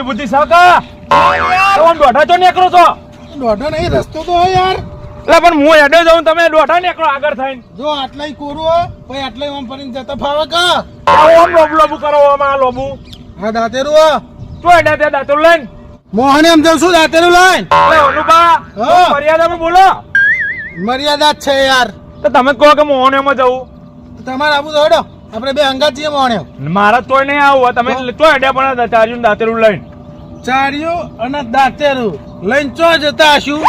બુદ્ધિ બુદ્ધિ સાકા આમ દોઢા ચો નીકળો છો દોઢો નહીં રસ્તો તો હોય યાર એટલે પણ હું હેડે જાઉં તમે દોઢા નીકળો આગળ થઈને જો આટલાય કોરું હો પછી આટલાય આમ ફરીને જતા ફાવે કા આમ લોબુ લોબુ કરો આમાં લોબુ હા દાંતેરું હો તો હેડે તે દાંતરું લઈને મોહને એમ જઉં છું દાંતેરું લઈને અનુભા હા. મર્યાદામાં બોલો મર્યાદા જ છે યાર તો તમે કહો કે મોહન એમાં જવું તમારે આવું તો હેડો આપણે બે અંગાત છીએ મોહને મારા તોય નહીં આવું તમે તો હેડે પણ ચાર્યું દાંતરું લઈને ચાર્યું અને દાંતેરું લઈને ચો જતા હશું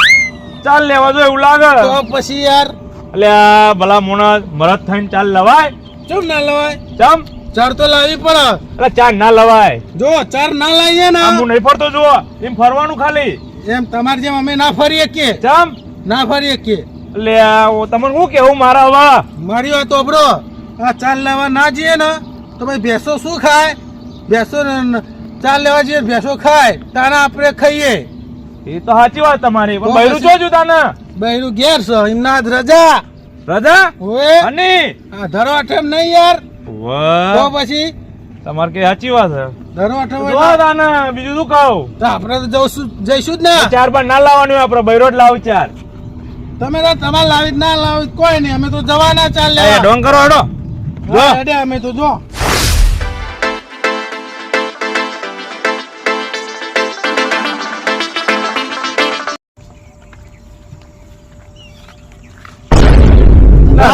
ચાલ લેવા જો એવું લાગે તો પછી યાર એટલે આ ભલા મોણા મરદ થઈને ચાલ લવાય ચમ ના લવાય ચમ ચાર તો લાવવી પડે એટલે ચાર ના લવાય જો ચાર ના લાવીએ ને આમ હું નહીં ફરતો જુઓ એમ ફરવાનું ખાલી એમ તમારે જેમ અમે ના ફરીએ કે ચમ ના ફરીએ કે એટલે તમને શું કેવું મારા હવે મારી વાત ઓબરો આ ચાલ લેવા ના જઈએ ને તો ભાઈ ભેંસો શું ખાય ભેંસો ચાલ લેવા જઈએ ભેંસો ખાય તાના આપણે ખાઈએ એ તો સાચી વાત તમારી પણ તો બૈરું પછી- જોજો તાને બૈરું ઘેર છે એમના હાથ રજા રજા ઓએ અને આ ધરો અઠમ નહીં યાર તો વાહ પછી તમારે કે સાચી વાત છે ધરો અઠમ જો હોય તાને બીજું શું કહું તો આપણે તો જઈશું જ ને ચાર બાર ના લાવવાની હોય આપણે બૈરો જ લાવ ચાર તમે તો તમારે લાવી જ ના લાવી જ કોઈ નહીં અમે તો જવાના ચાલ એ લેવા ડોંગ કરો હેડો જો હા, હેડે અમે તો જો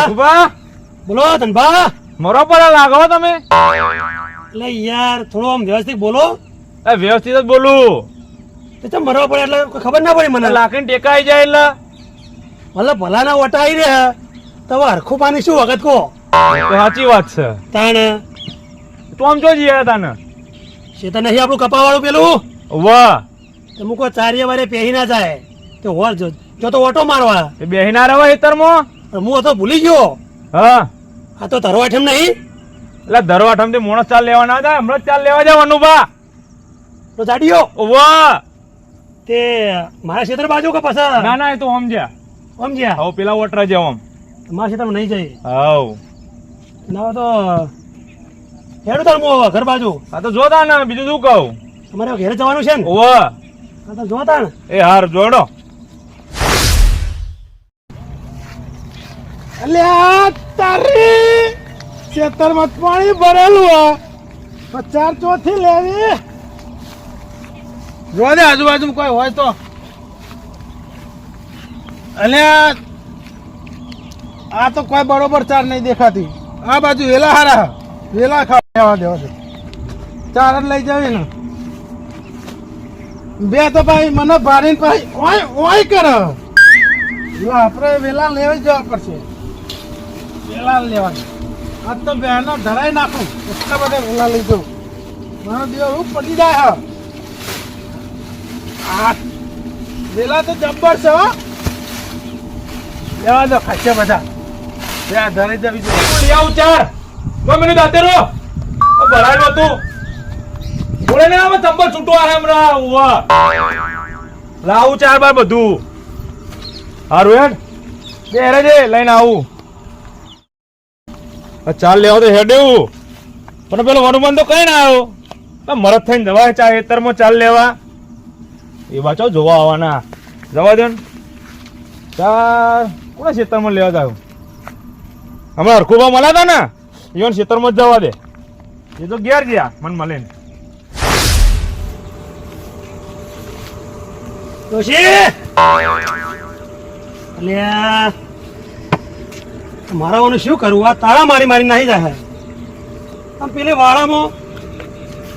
ઉભા બોલો ધનભા મોરો પર લાગો તમે એટલે યાર થોડો આમ વ્યવસ્થિત બોલો એ વ્યવસ્થિત જ બોલું તો ચમ મરવા પડે એટલે કોઈ ખબર ના પડી મને લાકડી ટેકાઈ જાય એટલે મતલબ ભલાના ઓટા આવી રહ્યા તો હવે હરખું પાણી શું વખત કહો તો સાચી વાત છે તાણ તો આમ જો જઈએ તાને શેતર નહીં આપણું કપાવાળું પેલું વાહ તો મૂકો ચારીએ વારે પહેરી ના જાય તો હોલ જો તો ઓટો મારવા એ બેહી ના રવા હેતરમાં પણ હું તો ભૂલી ગયો હા આ તો ધરવા ઠેમ નહીં એટલે ધરવાઠમ થી મોણસ ચાલ લેવા ના જાય હમણાં જ ચાલ લેવા જવાનું બા તો જાડીયો વાહ તે મારા ક્ષેત્ર બાજુ કે પાછા ના ના એ તો સમજ્યા સમજ્યા હવે પેલા વોટર જાવ આમ મારા ક્ષેત્રમાં નહીં જાય હાવ ના તો હેડું તાર હું હવે ઘર બાજુ આ તો જોતા ને બીજું શું કહું તમારે ઘેર જવાનું છે ને વાહ હા તો જોતા ને એ હાર જોડો અલ્યા તારી ખેતરમાં પાણી ભરેલું હો તો ચાર ચોથી લેવી જો દે આજુબાજુ કોઈ હોય તો અલ્યા આ તો કોઈ બરોબર ચાર નહીં દેખાતી આ બાજુ વેલા હારા વેલા ખાવા દેવા દે ચાર જ લઈ જાવી ને બે તો ભાઈ મને ભાડીને ભાઈ ઓય ઓય કરે આપણે વેલા લેવા જવા પડશે વેલા લેવાની આજ તો બહેનો ધરાઈ નાખું એટલા બધા વેલા લઈ જાઉં મારો દિવસ હું પડી જાય આ વેલા તો જબ્બર છે હો લેવા દો ખાશે બધા ત્યાં ધરાઈ જવી જોઈએ લઈ આવું ચાર કોઈ મને દાતે રો ભરાયું હતું બોલે ને આમાં ચંબલ છૂટો આ હમણાં વાહ લાવું ચાર બાર બધું હારું હેડ બે હેરે જે લઈને આવું ચાલ લેવા તો હેડેવું પણ પેલો વનુમાન તો કઈ ના આવ્યો મરદ થઈને જવાય ચા ખેતરમાં ચાલ લેવા એ બાચો જોવા આવવાના જવા દે ને ચાર કોના ખેતરમાં લેવા જાવ હમણાં હરખુભા મળ્યા હતા ને ઈવન ખેતરમાં જ જવા દે એ તો ઘેર ગયા મન મળે ને ડોશી અલ્યા મારાઓનું શું કરવું આ તાળા મારી મારી નાહી જાય આમ પેલી વાળામાં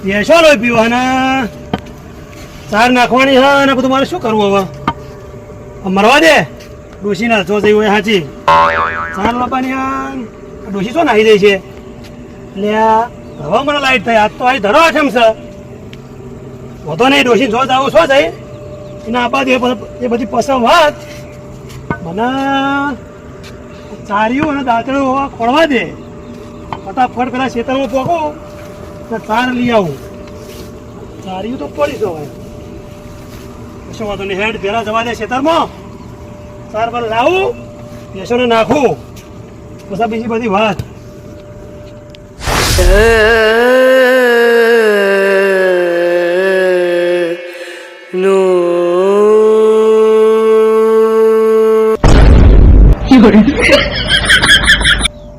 ભેંસો લોહી પીવાના ચાર નાખવાની હા અને બધું મારે શું કરવું હવે આ મરવા દે ડોશી ના જો જઈ હોય સાચી ચાર લોપાની આ ડોશી શું નાહી જાય છે એટલે હવે મને લાઈટ થઈ આજ તો આ ધરો આઠમ છે વધો નહીં ડોશી જો જાવ શું જાય એના આપા દે એ બધી પસંદ વાત મને ચાર્યું અને દાંતડું ખોળવા દે ફટાફટ પેલા ખેતરમાં પોકો તો ચાર લઈ આવું ચાર્યું તો પડી જવાય કશો વાંધો નહીં હેડ પેલા જવા દે ખેતરમાં ચાર પર લાવું બેસોને નાખું પછી બીજી બધી વાત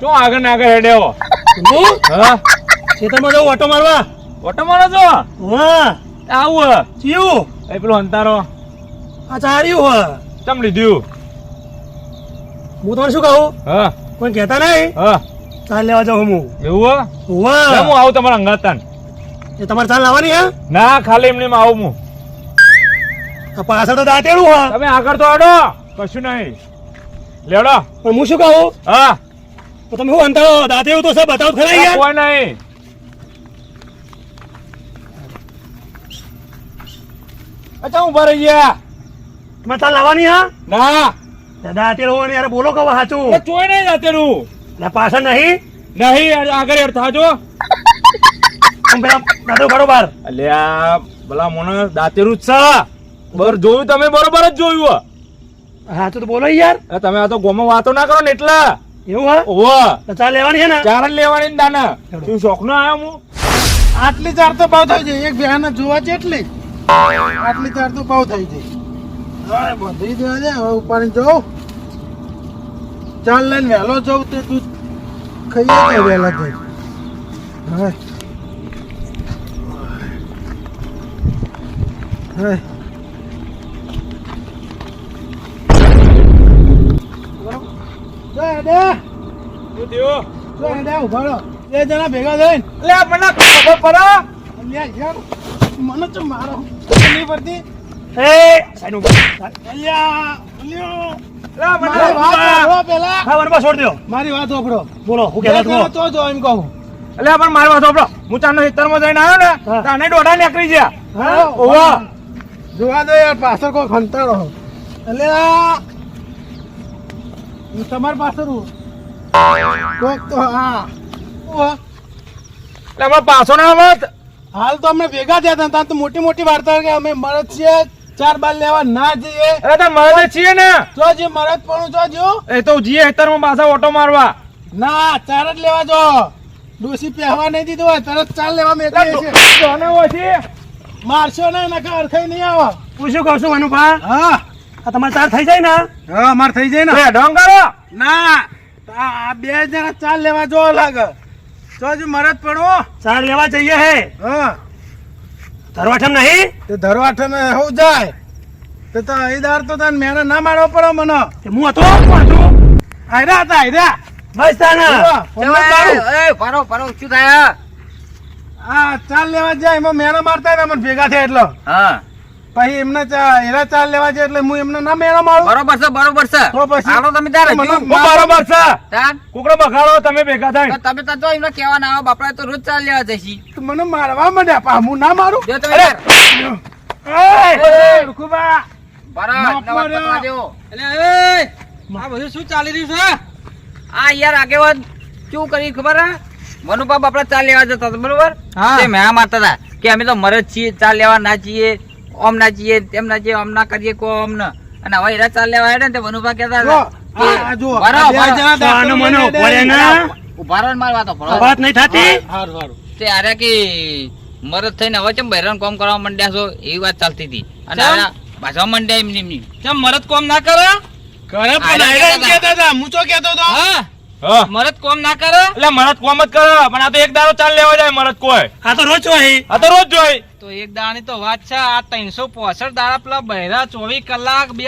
ચો આગળ ને આગળ હેડ્યો હું હા ખેતરમાં જાઉં ઓટો મારવા. ઓટો મારો છો હા આવું હે. ચિયું એ પેલો અંતારો આ ચાર્યું હ. ચમ લીધું હું તમને શું કહું, હા કોઈ કહેતા નહીં, હા ચાલ લેવા જાઉં હું. એવું હે? વાહ લે, હું આવું તમારા અંગાતાન. એ તમારે ચાલ લાવવાની હે. ના ખાલી એમને એમ આવું હું. આ પાછળ તો દાંતેડું હ. તમે આગળ તો આડો કશું નહીં લેડો. પણ હું શું કહું, હા તો તમે શું અંતરો દાંતેડું તો સબ બતાવો ખરા યાર. કોઈ નહીં. અચ્છા ઉભા રહી ગયા. તમારે ચાલ લાવવાની હા. ના દાંતેડું હોય ને યાર, બોલો કહો સાચું. એ ચોય નહીં જાતેરું. એટલે પાછળ નહીં નહીં આગળ હેડ થાજો. આમ પેલા દાંતેડું બરોબર. અલ્યા ભલા મને દાંતેરું જ છે. બર જોયું તમે બરોબર જ જોયું. સાચું તો બોલો યાર. હે તમે આ તો ગોમાં વાતો ના કરો ને એટલે. એવું હા, ઓહો તો ચાલ લેવાની છે ને. ચાર જ લેવાની ને દાના. તું શોખ નો આવ્યો હું. આટલી ચાર તો ભાવ થઈ જાય એક બેન જોવા જેટલી આટલી ચાર તો ભાવ થઈ જાય. હવે બધી જોવા દે, હવે ઉપાડી જાઉં ચાલ લઈને વહેલો જાઉં તે તું ખાઈએ તો વહેલા જઈ. હવે હવે જો હેડે શું થયું? જો હેડે ઉભા રહો. બે જણા ભેગા થઈને અલ્યા મને ખબર પડે. અલ્યા યાર મને તો મારો નહીં પડતી. એ સાઈડ ઉપર. અલ્યા અલ્યો અલ્યા મને મારી વાત સાંભળો પેલા. હા વનવા છોડ દો. મારી વાત સાંભળો. બોલો હું બે કહેતા જણા તું. તો જો એમ કહું. અલ્યા પણ મારી વાત સાંભળો. હું ચાંદનો ખેતરમાં જઈને આવ્યો ને હા. તાને દોઢા નીકળી ગયા. હા ઓવા. જોવા દો યાર પાછળ કોઈ ખંતારો. અલ્યા હું તમારી પાછળ હું. કોક તો હા ઓવા. એટલે અમે પાછો ના આવત. હાલ તો અમે ભેગા થયા હતા ત્યાં તો મોટી મોટી વાર્તા કે અમે મરદ છીએ ચાર બાર લેવા ના જઈએ. અરે તમે મળે છીએ ને જો જે મરદ પણ જો જો એ તો જીએ ખેતરમાં પાછા ઓટો મારવા. ના ચાર જ લેવા જો. ડોસી પહેવા નહીં દીધું હોય તરત ચાર લેવા મેકીએ છીએ. દોને ઓછી. મારશો ને નકા અરખાઈ નહીં આવે. હું શું કહું છું મનુભા, હા આ તમારે ચાર થઈ જાય ને. હા અમાર થઈ જાય ને. લે ઢોંગ કરો. ના આ બે જણા ચાર લેવા જો લાગે. જો જે મરદ પડો. ચાર લેવા જઈએ હે. હા ધરવાઠમ નહીં. તે ધરવાઠે મેં હું જાય તે તો અહીદાર તો તને મેને ના મારવો પડે મને. તે હું હતો કોણ હતું. આયરા હતા આયરા. બસ તાના. હા ચાલ લેવા જાય એમાં મેણા મારતા ને મને ભેગા થયા એટલે પછી એમને એરા ચાલ લેવા જાય એટલે હું એમને ના મેણા મારું. બરોબર છે બરોબર છે તો પછી આવો તમે તારે મને હું બરોબર છે. તાન કુકડો બગાડો તમે ભેગા થાય. તો તમે તો જો એમને કહેવા ના આવો બાપડા તો રોજ ચાલ લેવા જઈશી મને મારવા માંડ્યા પા હું ના મારું. જો તમે અરે! તાર. એ, રૂખુબા. બરાબર માફ નવા કર્યો. પતરા દેવો આ બધું શું ચાલી રહ્યું છે? આ યાર આગેવાન શું કરી ખબર હે મનુપા બાપડા ચાલ લેવા જતા હતા બરોબર હા. તે મેં મારતા હતા કે અમે તો મરદ છીએ ચાલ લેવા ના છીએ ઓમ ના છીએ તેમ ના છીએ ઓમ ના કરીએ કો ઓમ ના અને હવે એરા ચાલ લેવા હેડે ને તે મનુપા કહેતા જો, હતા આ જુઓ, બરાબર, આ બે બરાબર. જણા આનો મને દાખલ પડે લઈને ને. ઉભા રહો ને મારી વાતો ભરો. વાત નહીં થતી. હારું, હારું. તે આરે કે મરદ થઈને હવે ચમ બહેરાન કામ કરવા માંડ્યા છો એવી વાત ચાલતી હતી અને ચમ? આરા ભાષા માંડ્યા એમની એમની કેમ મરદ કોમ ના કરે? કરે પણ આયરા આયરા એમ કહેતા કહેતા હતા. હું તો કહેતો હતો. હા મરદ કોમ ના કરે એટલે મરદ કોમ જ કરે પણ આ તો એક દાડો ચાલ લેવા જાય મરદ કોઈ. આ તો રોજ હોય. આ તો રોજ જોઈ. તો એક દાડાની તો વાત છે આ 365 દાડા પેલા બહેરા 24 કલાક બે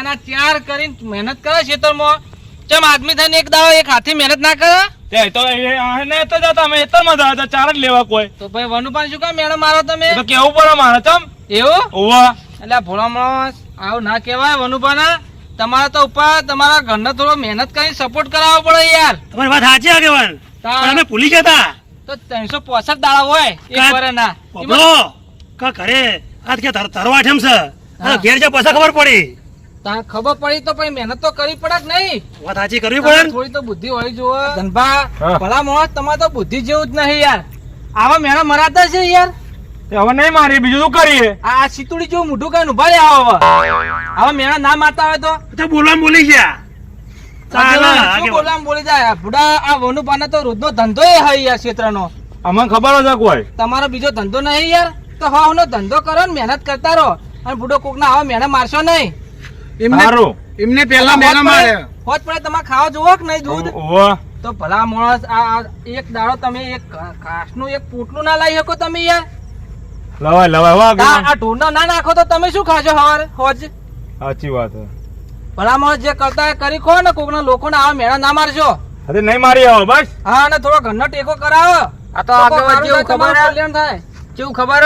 ના ચાર કરીને મહેનત કરે ખેતરમાં ચમ આદમી થઈને એક દાડો એક હાથી મહેનત ના કરે તે તો એને તો જતા અમે ખેતરમાં જતા હતા, ચાર જ લેવા કોઈ. તો ભાઈ વનુપાન શું કામ મેળો મારો તમે એ તો કેવું પડે મારે ચમ. એવું ઓવા. એટલે ભોળા માણસ આવું ના કહેવાય વનુપાના તમારા તો ઉપર તમારા ઘરને થોડો મહેનત કરીને સપોર્ટ કરાવવો પડે યાર તમારી વાત સાચી આગેવાન. તાર. પણ અમે ભૂલી ગયા તો 365 દાડા હોય એક કાં- વર્ષના બબલો કા ઘરે આજ કે ધરવાઠમ છે. હા. ઘેર જા પછી ખબર પડી. તાર ખબર પડી તો પછી મહેનત તો કરવી પડે કે નહીં વાત સાચી કરવી પડે ને. થોડી તો બુદ્ધિ હોય જોવે ધનભા હા. ભલા માણસ તમારે તો બુદ્ધિ જેવું જ નહીં યાર આવા મેળા મરાતા છે યાર તે હવે નહીં મારી બીજું શું કરીએ. આ સિતુડી જેવું મોઢું કઈ ઉભા રહ્યા હવે આવા મેળા ના મારતા હોય તો તો બોલવા બોલી ગયા. ચાલો, શું આગેવાન. બોલવા બોલી જાય બુડા આ વનુપાને તો રોજનો ધંધો એ હોય યાર ક્ષેત્રનો અમને ખબર જ કોઈ. તમારો બીજો ધંધો નહીં યાર તો હા નો ધંધો કરો ને મહેનત કરતા રહો અને બુડો કોક ના આવા મેળા મારશો નહીં એમને સારું એમને પેલા મેનો માર્યો. હોત પડે તમારે ખાવા જોવો કે નહીં દૂધ ઓહો તો ભલા માણસ આ એક દાડો તમે એક ઘાસનું એક પોટલું ના લાવી શકો તમે યાર લવાય લવાય વાહ આ ઢોરનો ના નાખો તો તમે શું ખાશો હવારે હોજ સાચી વાત છે ભલા માણસ જે કરતા હોય કરી ખો ને કોકના લોકોને આવા મેળા ના મારશો અરે નહીં મારી આવો બસ હા અને થોડો ઘરનો ટેકો કરાવો આ તો આગળ જેવું ખબર તમારું કલ્યાણ થાય કેવું ખબર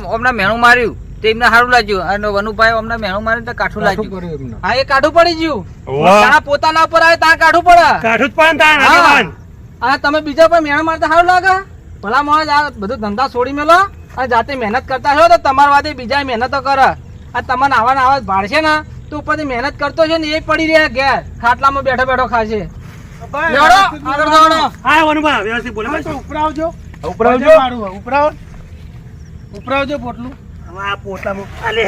ઓમને મેણું માર્યું તે એમને સારું લાગ્યું અને વનુભાઈ અમને મેણું માર્યું તો કાઠું લાગ્યું હા એ કાઢું પડી ગયું વાહ ત્યાં પોતાના ઉપર આવે ત્યાં કાઢું પડે કાઠું જ પણ તાણ હા. આગેવાન. અને તમે બીજા પર મહેનત મારતા સારું લાગે ભલા માણસ આ બધું ધંધા છોડી મેલો અને જાતે મહેનત કરતા છો તો તમારા વાદે બીજા મહેનતો કરે આ તમને આવા ને આવા ભાડશે ને તો ઉપરથી મહેનત કરતો છે ને એ પડી રહ્યા ઘેર ખાટલામાં બેઠો બેઠો ખાશે ભાઈ, લેવડો, વ્યવસ્થિત આગળ બોલો. લેવડો. હા વનુભા વ્યવસ્થિત બોલે હા, બસ. તો ઉપરાવજો ઉપરાવજો. મારું ઉપરાવ ઉપરાવજો પોટલું હવે આ પોટલામાં આલે